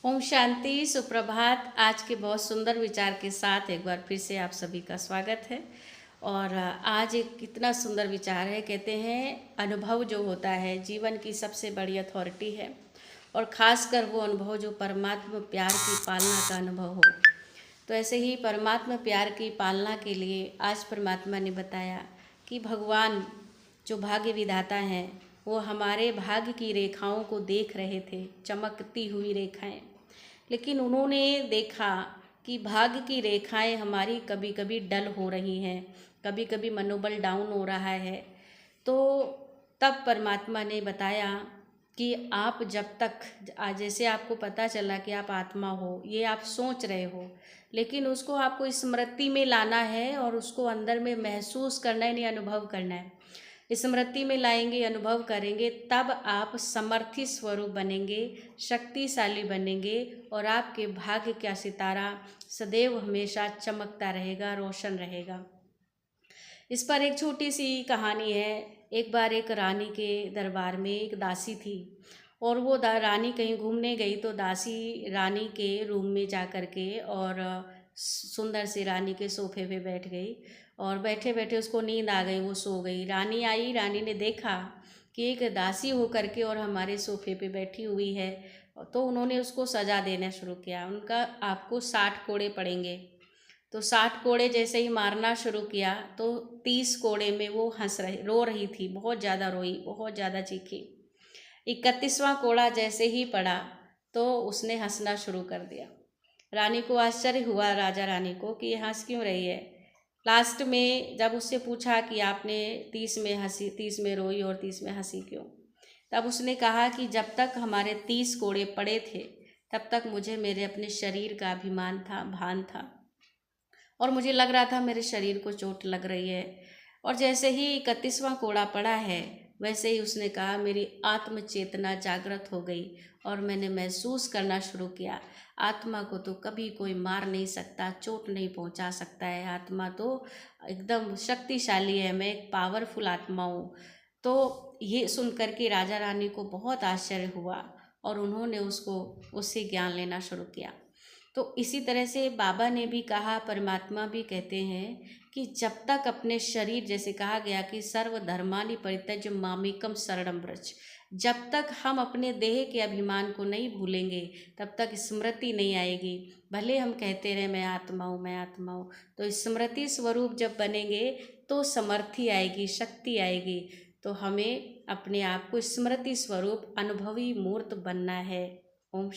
ओम शांति, सुप्रभात। आज के बहुत सुंदर विचार के साथ एक बार फिर से आप सभी का स्वागत है। और आज एक कितना सुंदर विचार है। कहते हैं अनुभव जो होता है जीवन की सबसे बड़ी अथॉरिटी है, और ख़ासकर वो अनुभव जो परमात्मा प्यार की पालना का अनुभव हो। तो ऐसे ही परमात्मा प्यार की पालना के लिए आज परमात्मा ने बताया कि भगवान जो भाग्य विधाता हैं वो हमारे भाग्य की रेखाओं को देख रहे थे, चमकती हुई रेखाएं। लेकिन उन्होंने देखा कि भाग्य की रेखाएं हमारी कभी कभी डल हो रही हैं, कभी कभी मनोबल डाउन हो रहा है। तो तब परमात्मा ने बताया कि आप जब तक जैसे आपको पता चला कि आप आत्मा हो, ये आप सोच रहे हो, लेकिन उसको आपको स्मृति में लाना है और उसको अंदर में महसूस करना है, नहीं अनुभव करना है। स्मृति में लाएंगे, अनुभव करेंगे, तब आप समर्थी स्वरूप बनेंगे, शक्तिशाली बनेंगे, और आपके भाग्य का सितारा सदैव हमेशा चमकता रहेगा, रोशन रहेगा। इस पर एक छोटी सी कहानी है। एक बार एक रानी के दरबार में एक दासी थी, और वो रानी कहीं घूमने गई तो दासी रानी के रूम में जा कर के और सुंदर सी रानी के सोफे पे बैठ गई, और बैठे बैठे उसको नींद आ गई, वो सो गई। रानी आई, रानी ने देखा कि एक दासी होकर के और हमारे सोफे पे बैठी हुई है, तो उन्होंने उसको सजा देना शुरू किया। उनका आपको 60 कोड़े पड़ेंगे। तो 60 कोड़े जैसे ही मारना शुरू किया तो 30 कोड़े में वो रो रही थी, बहुत ज़्यादा रोई, बहुत ज़्यादा चीखी। 31वां कोड़ा जैसे ही पड़ा तो उसने हंसना शुरू कर दिया। रानी को आश्चर्य हुआ, राजा रानी को, कि ये हंस क्यों रही है। लास्ट में जब उससे पूछा कि आपने 30 में हंसी, 30 में रोई और 30 में हंसी क्यों, तब उसने कहा कि जब तक हमारे 30 कोड़े पड़े थे तब तक मुझे मेरे अपने शरीर का अभिमान था, भान था, और मुझे लग रहा था मेरे शरीर को चोट लग रही है। और जैसे ही 31वां कोड़ा पड़ा है, वैसे ही उसने कहा मेरी आत्म चेतना जागृत हो गई, और मैंने महसूस करना शुरू किया आत्मा को तो कभी कोई मार नहीं सकता, चोट नहीं पहुंचा सकता है। आत्मा तो एकदम शक्तिशाली है, मैं एक पावरफुल आत्मा हूँ। तो ये सुन कर के राजा रानी को बहुत आश्चर्य हुआ, और उन्होंने उससे ज्ञान लेना शुरू किया। तो इसी तरह से बाबा ने भी कहा, परमात्मा भी कहते हैं कि जब तक अपने शरीर, जैसे कहा गया कि सर्वधर्मानि परित्यज्य मामेकम शरणं व्रज, जब तक हम अपने देह के अभिमान को नहीं भूलेंगे तब तक स्मृति नहीं आएगी। भले हम कहते रहे मैं आत्मा हूँ, मैं आत्मा हूँ, तो स्मृति स्वरूप जब बनेंगे तो समर्थी आएगी, शक्ति आएगी। तो हमें अपने आप को स्मृति स्वरूप अनुभवी मूर्त बनना है। ओम